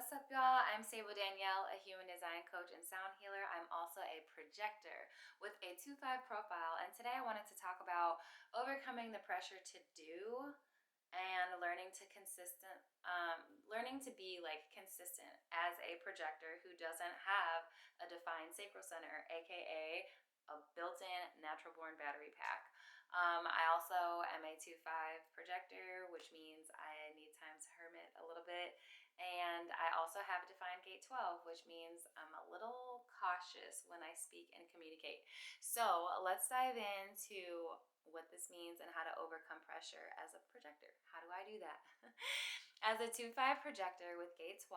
What's up, y'all? I'm Sable Danielle, a human design coach and sound healer. I'm also a projector with a 2-5 profile, and today I wanted to talk about overcoming the pressure to do and learning to be consistent as a projector who doesn't have a defined sacral center, aka a built-in natural born battery pack. I also am a 2-5 projector, which means I need time to hermit a little bit. And I also have a defined gate 12, which means I'm a little cautious when I speak and communicate. So let's dive into what this means and how to overcome pressure as a projector. How do I do that? As a 2-5 projector with gate 12,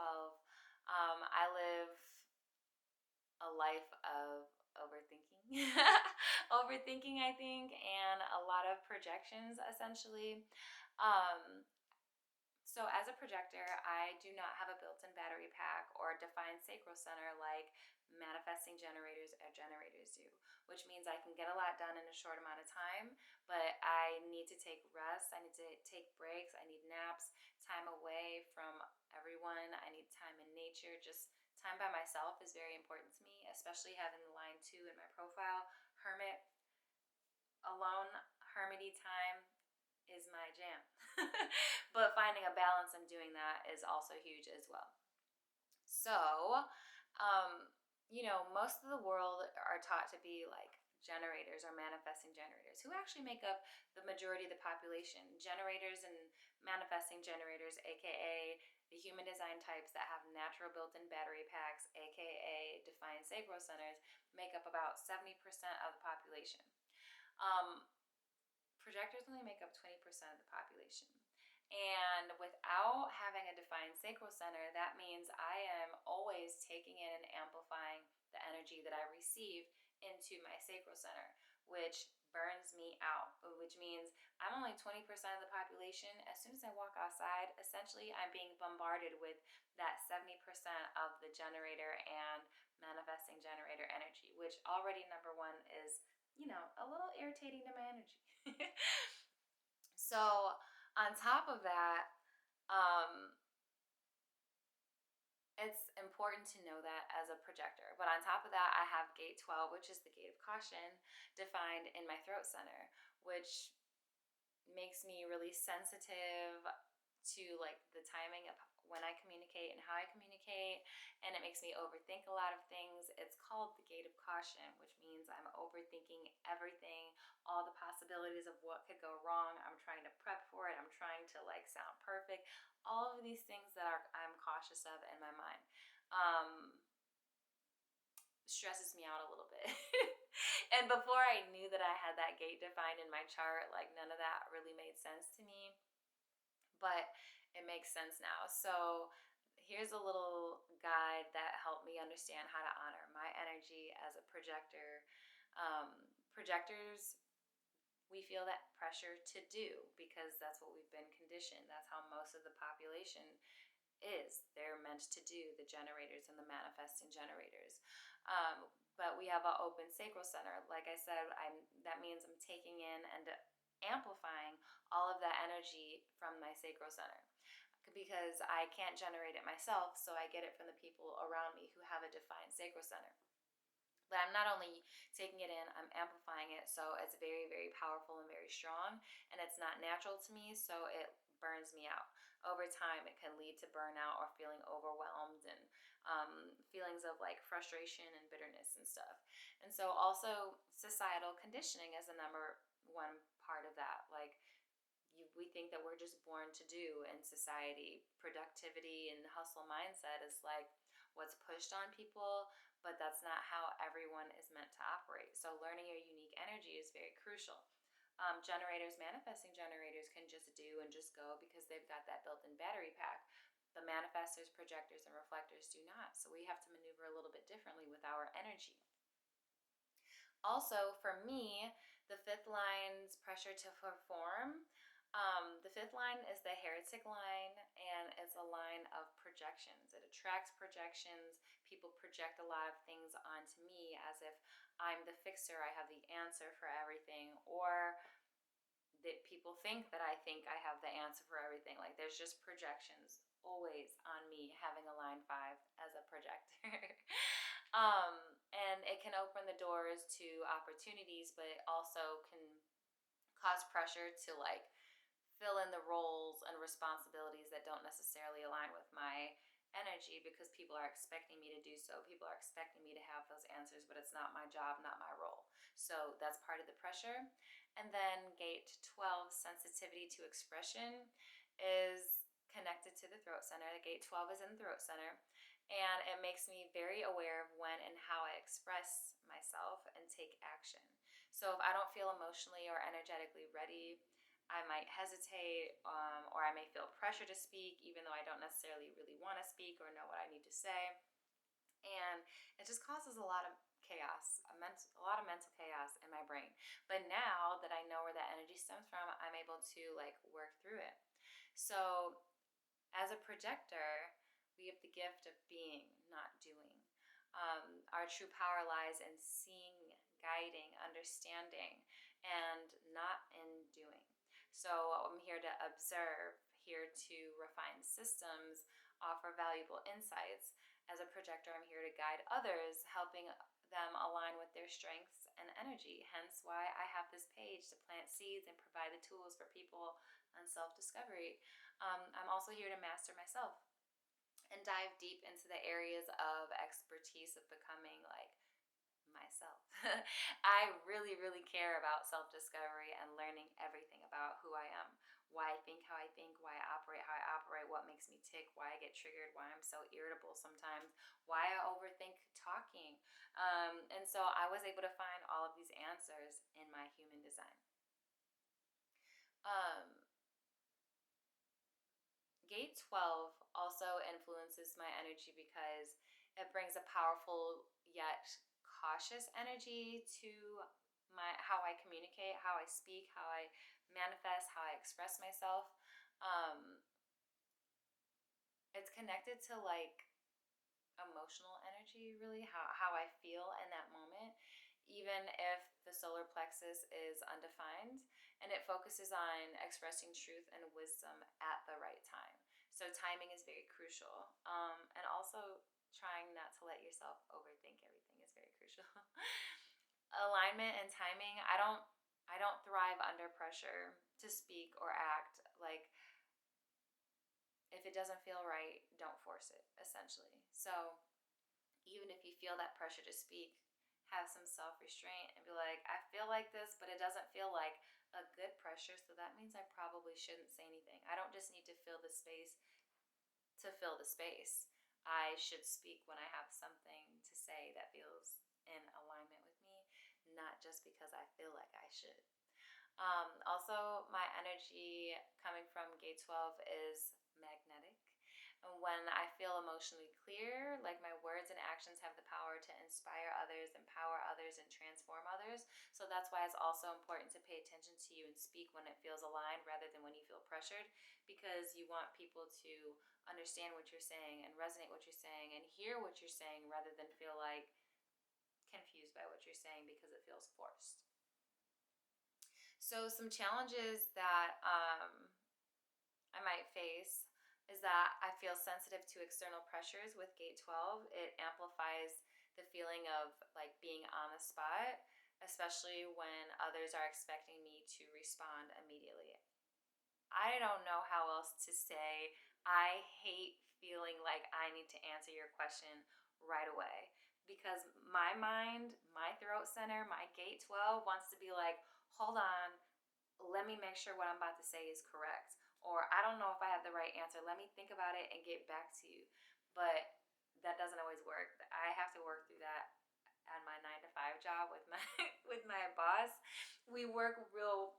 I live a life of overthinking. Overthinking, I think, and a lot of projections, essentially. So as a projector, I do not have a built-in battery pack or a defined sacral center like manifesting generators or generators do, which means I can get a lot done in a short amount of time, but I need to take rest, I need to take breaks, I need naps, time away from everyone, I need time in nature. Just time by myself is very important to me, especially having the line 2 in my profile, hermit. Alone, hermity time is my jam. But finding a balance in doing that is also huge as well. So, most of the world are taught to be like generators or manifesting generators, who actually make up the majority of the population. Generators and manifesting generators, aka the human design types that have natural built-in battery packs, aka defined sacral centers, make up about 70% of the population. Projectors only make up 20% of the population. And without having a defined sacral center, that means I am always taking in and amplifying the energy that I receive into my sacral center, which burns me out, which means I'm only 20% of the population. As soon as I walk outside, essentially I'm being bombarded with that 70% of the generator and manifesting generator energy, which already, number one, is a little irritating to my energy. So on top of that, it's important to know that as a projector. But on top of that, I have gate 12, which is the gate of caution, defined in my throat center, which makes me really sensitive to the timing of when I communicate and how I communicate, and it makes me overthink a lot of things. It's called the gate of caution, which means I'm overthinking everything, all the possibilities of what could go wrong. I'm trying to prep for it. I'm trying to sound perfect. All of these things that I'm cautious of in my mind. Stresses me out a little bit. And before I knew that I had that gate defined in my chart, none of that really made sense to me. But it makes sense now. So here's a little guide that helped me understand how to honor my energy as a projector. Projectors, we feel that pressure to do because that's what we've been conditioned. That's how most of the population is. They're meant to do, the generators and the manifesting generators. But we have an open sacral center. Like I said, that means I'm taking in and amplifying all of that energy from my sacral center, because I can't generate it myself, so I get it from the people around me who have a defined sacral center. But I'm not only taking it in, I'm amplifying it, so it's very, very powerful and very strong, and it's not natural to me, so it burns me out. Over time, it can lead to burnout or feeling overwhelmed and feelings of frustration and bitterness and stuff. And so also societal conditioning is the number one part of that. We think that we're just born to do in society. Productivity and hustle mindset is what's pushed on people, but that's not how everyone is meant to operate. So learning your unique energy is very crucial. Manifesting generators can just do and just go because they've got that built-in battery pack. The manifestors, projectors, and reflectors do not. So we have to maneuver a little bit differently with our energy. Also, for me, the fifth line's pressure to perform. The fifth line is the heretic line, and it's a line of projections. It attracts projections. People project a lot of things onto me as if I'm the fixer, I have the answer for everything, or that people think that I think I have the answer for everything. There's just projections always on me having a line And it can open the doors to opportunities, but it also can cause pressure to like fill in the roles and responsibilities that don't necessarily align with my energy, because people are expecting me to do so. People are expecting me to have those answers, but it's not my job, not my role. So that's part of the pressure. And then gate 12, sensitivity to expression, is connected to the throat center. The gate 12 is in the throat center, and it makes me very aware of when and how I express myself and take action. So if I don't feel emotionally or energetically ready, I might hesitate, or I may feel pressure to speak, even though I don't necessarily really want to speak or know what I need to say. And it just causes a lot of chaos, a lot of mental chaos in my brain. But now that I know where that energy stems from, I'm able to like work through it. So as a projector, we have the gift of being, not doing. Our true power lies in seeing, guiding, understanding, and not in doing. So I'm here to observe, here to refine systems, offer valuable insights. As a projector, I'm here to guide others, helping them align with their strengths and energy. Hence why I have this page to plant seeds and provide the tools for people on self-discovery. I'm also here to master myself and dive deep into the areas of expertise of becoming like myself. I really, really care about self-discovery and learning everything about who I am, why I think how I think, why I operate how I operate, what makes me tick, why I get triggered, why I'm so irritable sometimes, why I overthink talking. And so I was able to find all of these answers in my human design. Um, Gate 12 also influences my energy because it brings a powerful yet cautious energy to my how I communicate, how I speak, how I manifest, how I express myself. Um, it's connected to like emotional energy, really, how I feel in that moment, even if the solar plexus is undefined, and it focuses on expressing truth and wisdom at the right time. So timing is very crucial, and also trying not to let yourself overthink everything is very crucial. Alignment and timing. I don't thrive under pressure to speak or act. Like, if it doesn't feel right, don't force it, essentially. So even if you feel that pressure to speak, have some self restraint and be like, I feel like this, but it doesn't feel like a good pressure, so that means I probably shouldn't say anything. I don't just need to fill the space to fill the space. I should speak when I have something to say that feels in alignment with me, not just because I feel like I should. Also, my energy coming from gate 12 is magnetic. And when I feel emotionally clear, like my words and actions have the power to inspire others, empower others, and transform others. So that's why it's also important to pay attention to you and speak when it feels aligned rather than when you feel pressured, because you want people to understand what you're saying and resonate what you're saying and hear what you're saying rather than feel like confused by what you're saying because it feels forced. So some challenges that I might face is that I feel sensitive to external pressures with gate 12. It amplifies the feeling of like being on the spot, especially when others are expecting me to respond immediately. I don't know how else to say. I hate feeling like I need to answer your question right away, because my mind, my throat center, my gate 12 wants to be like, hold on, let me make sure what I'm about to say is correct. Or I don't know if I have the right answer. Let me think about it and get back to you. But that doesn't always work. I have to work through that at my 9 to 5 job with my with my boss. We work real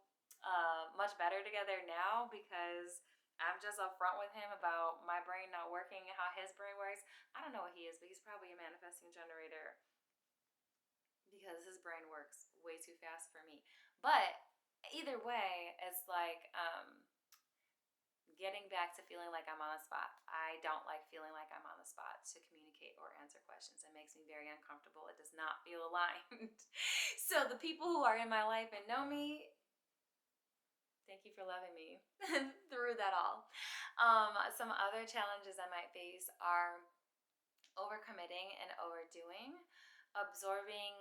much better together now because I'm just upfront with him about my brain not working and how his brain works. I don't know what he is, but he's probably a manifesting generator because his brain works way too fast for me. But either way, it's like getting back to feeling like I'm on the spot. I don't like feeling like I'm on the spot to communicate or answer questions. It makes me very uncomfortable. It does not feel aligned. So the people who are in my life and know me, thank you for loving me through that all. Some other challenges I might face are overcommitting and overdoing. Absorbing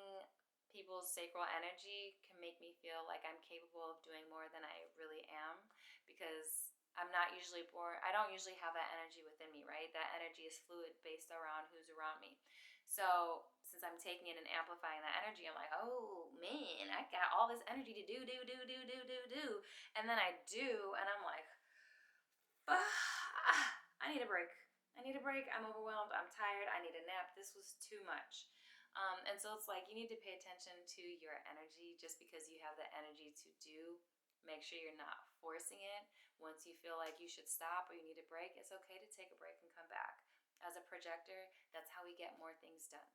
people's sacral energy can make me feel like I'm capable of doing more than I really am, because I'm not usually born, I don't usually have that energy within me, right? That energy is fluid based around who's around me. So since I'm taking it and amplifying that energy, I'm like, oh man, I got all this energy to do. And then I do, and I'm like, I need a break. I need a break. I'm overwhelmed. I'm tired. I need a nap. This was too much. And so it's like you need to pay attention to your energy. Just because you have the energy to do, make sure you're not forcing it. Once you feel like you should stop or you need a break, it's okay to take a break and come back. As a projector, that's how we get more things done.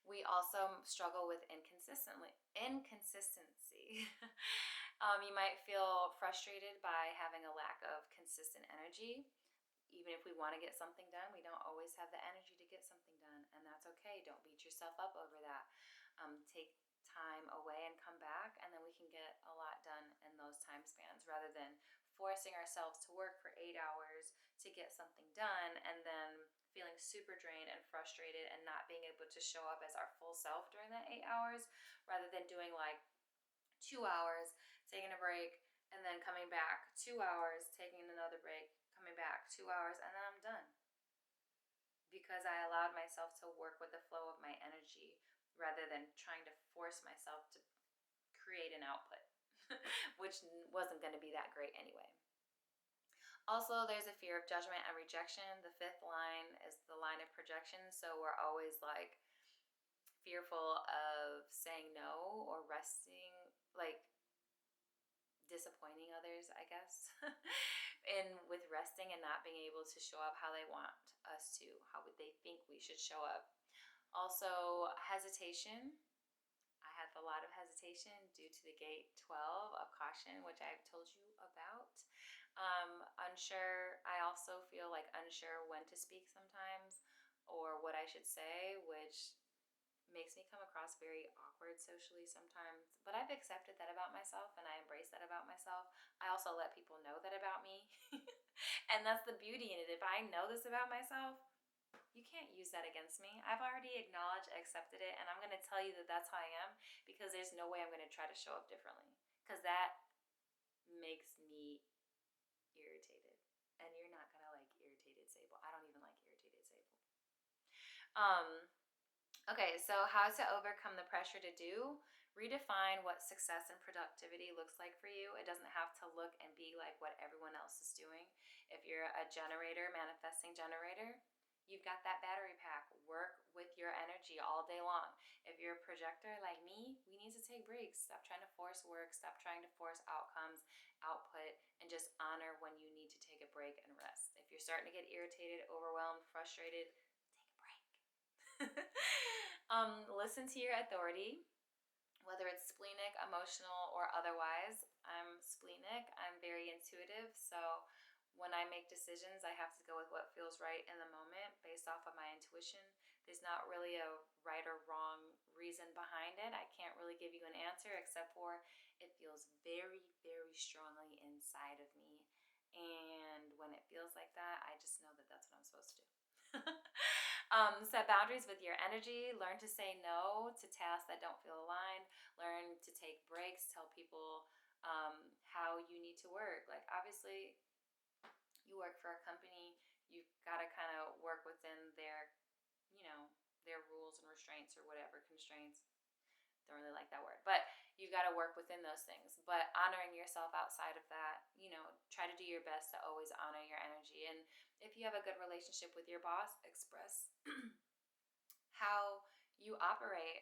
We also struggle with inconsistency. You might feel frustrated by having a lack of consistent energy. Even if we want to get something done, we don't always have the energy to get something done, and that's okay. Don't beat yourself up over that. Take time away and come back, and then we can get a lot done in those time spans, rather than forcing ourselves to work for 8 hours to get something done and then feeling super drained and frustrated and not being able to show up as our full self during that 8 hours, rather than doing like 2 hours, taking a break, and then coming back, 2 hours, taking another break, coming back, 2 hours, and then I'm done. Because I allowed myself to work with the flow of my energy rather than trying to force myself to create an output, which wasn't going to be that great anyway. Also, there's a fear of judgment and rejection. The fifth line is the line of projection, so we're always like fearful of saying no or resting, like disappointing others, I guess. And with resting and not being able to show up how they want us to, how would they think we should show up? Also, hesitation. I had a lot of hesitation due to the gate 12 of caution, which I've told you about. Unsure. I also feel like unsure when to speak sometimes or what I should say, which makes me come across very awkward socially sometimes. But I've accepted that about myself and I embrace that about myself. I also let people know that about me. And that's the beauty in it. If I know this about myself, you can't use that against me. I've already acknowledged, accepted it, and I'm going to tell you that that's how I am, because there's no way I'm going to try to show up differently, because that makes me irritated. And you're not going to like irritated Sable. I don't even like irritated Sable. Okay, so how to overcome the pressure to do. Redefine what success and productivity looks like for you. It doesn't have to look and be like what everyone else is doing. If you're a generator, manifesting generator, you've got that battery pack. Work with your energy all day long. If you're a projector like me, we need to take breaks. Stop trying to force work. Stop trying to force outcomes, output, and just honor when you need to take a break and rest. If you're starting to get irritated, overwhelmed, frustrated, take a break. Listen to your authority, whether it's splenic, emotional, or otherwise. I'm splenic. I'm very intuitive. So when I make decisions, I have to go with what feels right in the moment based off of my intuition. There's not really a right or wrong reason behind it. I can't really give you an answer except for it feels very, very strongly inside of me. And when it feels like that, I just know that that's what I'm supposed to do. Set boundaries with your energy. Learn to say no to tasks that don't feel aligned. Learn to take breaks. Tell people how you need to work. Like, obviously, you work for a company, you've got to kind of work within their, their rules and restraints or whatever, constraints. Don't really like that word, but you've got to work within those things. But honoring yourself outside of that, try to do your best to always honor your energy. And if you have a good relationship with your boss, express how you operate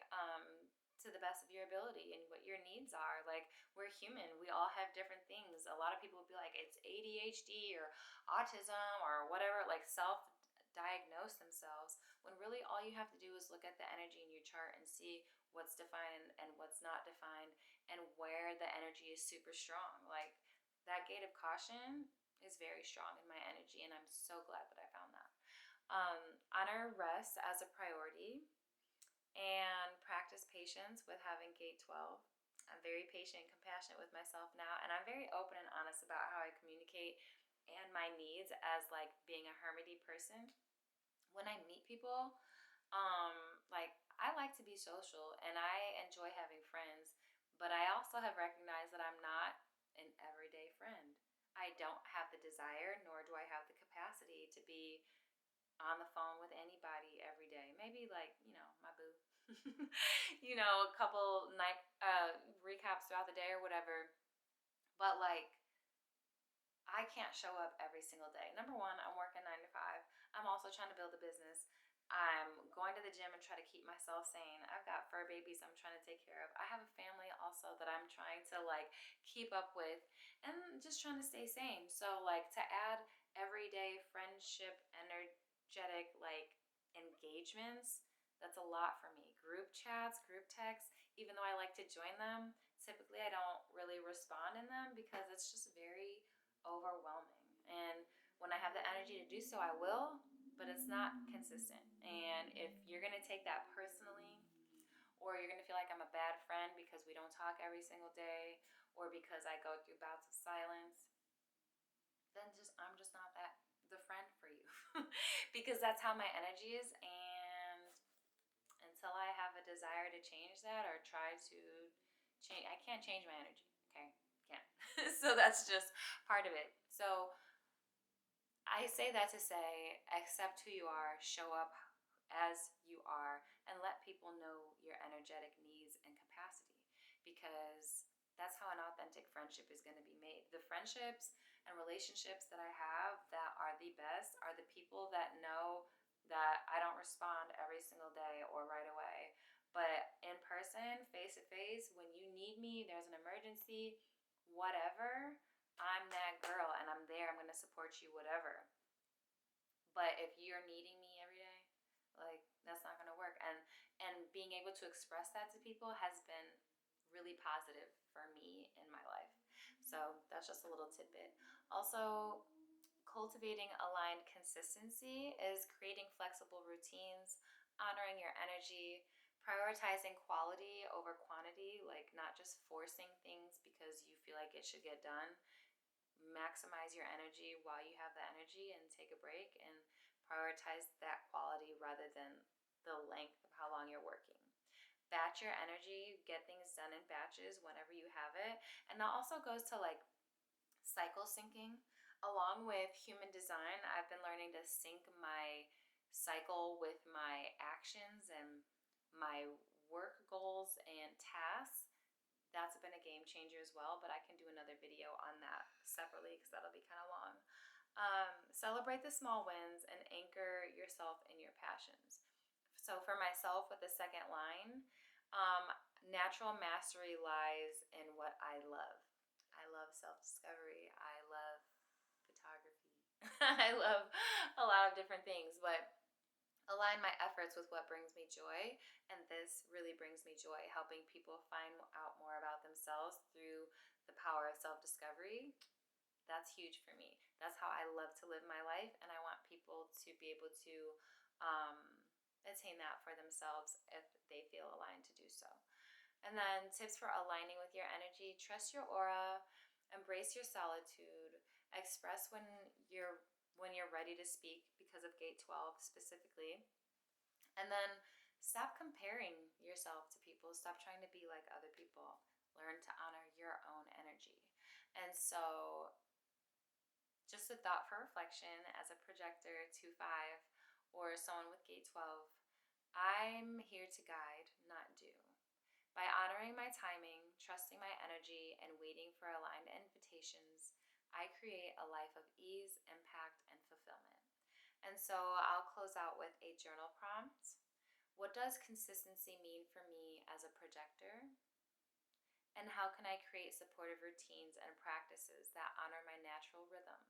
to the best of your ability and what your needs are. Like, we're human, we all have different things. A lot of people would be like, it's ADHD or autism or whatever, like self diagnose themselves, when really all you have to do is look at the energy in your chart and see what's defined and what's not defined, and where the energy is super strong. Like, that gate of caution is very strong in my energy, and I'm so glad that I found that. Honor rest as a priority, and practice patience with having gate 12. I'm very patient and compassionate with myself now, and I'm very open and honest about how I communicate and my needs as like being a hermity person. when I meet people, like I like to be social and I enjoy having friends, but I also have recognized that I'm not an everyday friend. I don't have the desire, nor do I have the capacity to be on the phone with anybody every day. Maybe like, my boo. A couple night recaps throughout the day or whatever. But like I can't show up every single day. Number one, I'm working 9 to 5. I'm also trying to build a business. I'm going to the gym and try to keep myself sane. I've got fur babies I'm trying to take care of. I have a family also that I'm trying to like keep up with and just trying to stay sane. So like to add everyday friendship, energetic like engagements, that's a lot for me. Group chats, group texts, even though I like to join them, typically I don't really respond in them because it's just very overwhelming. And when I have the energy to do so, I will, but it's not consistent. And if you're going to take that personally, or you're going to feel like I'm a bad friend because we don't talk every single day, or because I go through bouts of silence, then I'm just not that the friend for you. Because that's how my energy is, and until I have a desire to change that or try to change, I can't change my energy. Okay, can't. So that's just part of it. So I say that to say, accept who you are, show up as you are, and let people know your energetic needs and capacity, because that's how an authentic friendship is going to be made. The friendships and relationships that I have that are the best are the people that know that I don't respond every single day or right away. But in person, face to face, when you need me, there's an emergency, whatever, I'm that girl and I'm there. I'm going to support you, whatever. But if you're needing me every day, like that's not going to work. And being able to express that to people has been really positive for me in my life. So that's just a little tidbit. Also, cultivating aligned consistency is creating flexible routines, honoring your energy, prioritizing quality over quantity, like not just forcing things because you feel like it should get done. Maximize your energy while you have the energy and take a break and prioritize that quality rather than the length of how long you're working. Batch your energy, get things done in batches whenever you have it. And that also goes to like cycle syncing. Along with human design, I've been learning to sync my cycle with my actions and my work goals and tasks. That's been a game changer as well, but I can do another video on that separately because that'll be kind of long. Celebrate the small wins and anchor yourself in your passions. So for myself with the second line, um, natural mastery lies in what I love. I love self-discovery. I love photography. I love a lot of different things, but align my efforts with what brings me joy, and this really brings me joy, helping people find out more about themselves through the power of self-discovery. That's huge for me. That's how I love to live my life, and I want people to be able to um, attain that for themselves if they feel aligned to do so. And then tips for aligning with your energy: trust your aura, embrace your solitude, express when you're ready to speak because of gate 12 specifically. And then stop comparing yourself to people. Stop trying to be like other people. Learn to honor your own energy. And so, just a thought for reflection as a projector 2-5 or someone with gate 12, I'm here to guide, not do. By honoring my timing, trusting my energy, and waiting for aligned invitations, I create a life of ease, impact, and fulfillment. And so I'll close out with a journal prompt. What does consistency mean for me as a projector? And how can I create supportive routines and practices that honor my natural rhythm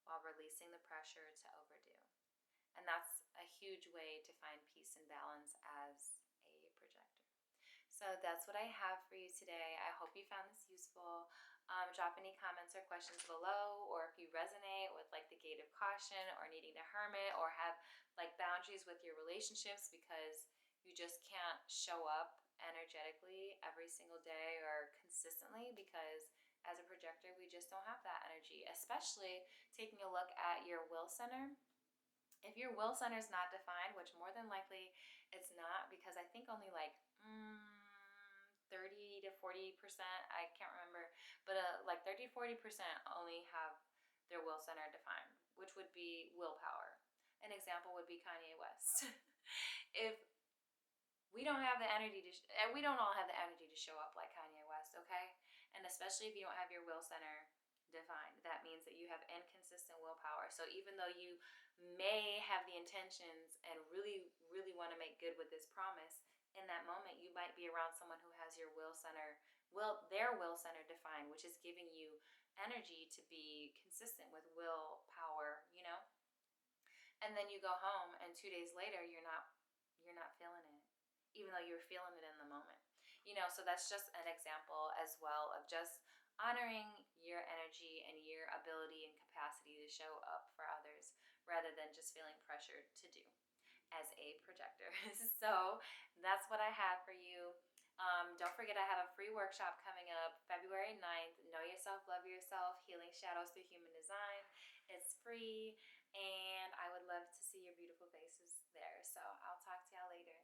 while releasing the pressure to overdo? And that's a huge way to find peace and balance as a projector. So that's what I have for you today. I hope you found this useful. Drop any comments or questions below, or if you resonate with like the gate of caution or needing to hermit or have like boundaries with your relationships because you just can't show up energetically every single day or consistently, because as a projector we just don't have that energy, especially taking a look at your will center. If If your will center is not defined, which more than likely it's not, because I think only like 30 to 40%, I can't remember, but like 30 to 40% only have their will center defined, which would be willpower. An example would be Kanye West. If we don't have the energy to, we don't all have the energy to show up like Kanye West, okay? And especially if you don't have your will center defined, that means that you have inconsistent willpower. So even though you may have the intentions and really, really want to make good with this promise, in that moment you might be around someone who has your their will center defined, which is giving you energy to be consistent with willpower, you know? And then you go home and 2 days later you're not feeling it, even though you were feeling it in the moment. You know, so that's just an example as well of just honoring your energy and your ability and capacity to show up for others rather than just feeling pressured to do as a projector. So that's what I have for you. Don't forget, I have a free workshop coming up February 9th. Know Yourself, Love Yourself, Healing Shadows Through Human Design. It's free, and I would love to see your beautiful faces there. So I'll talk to y'all later.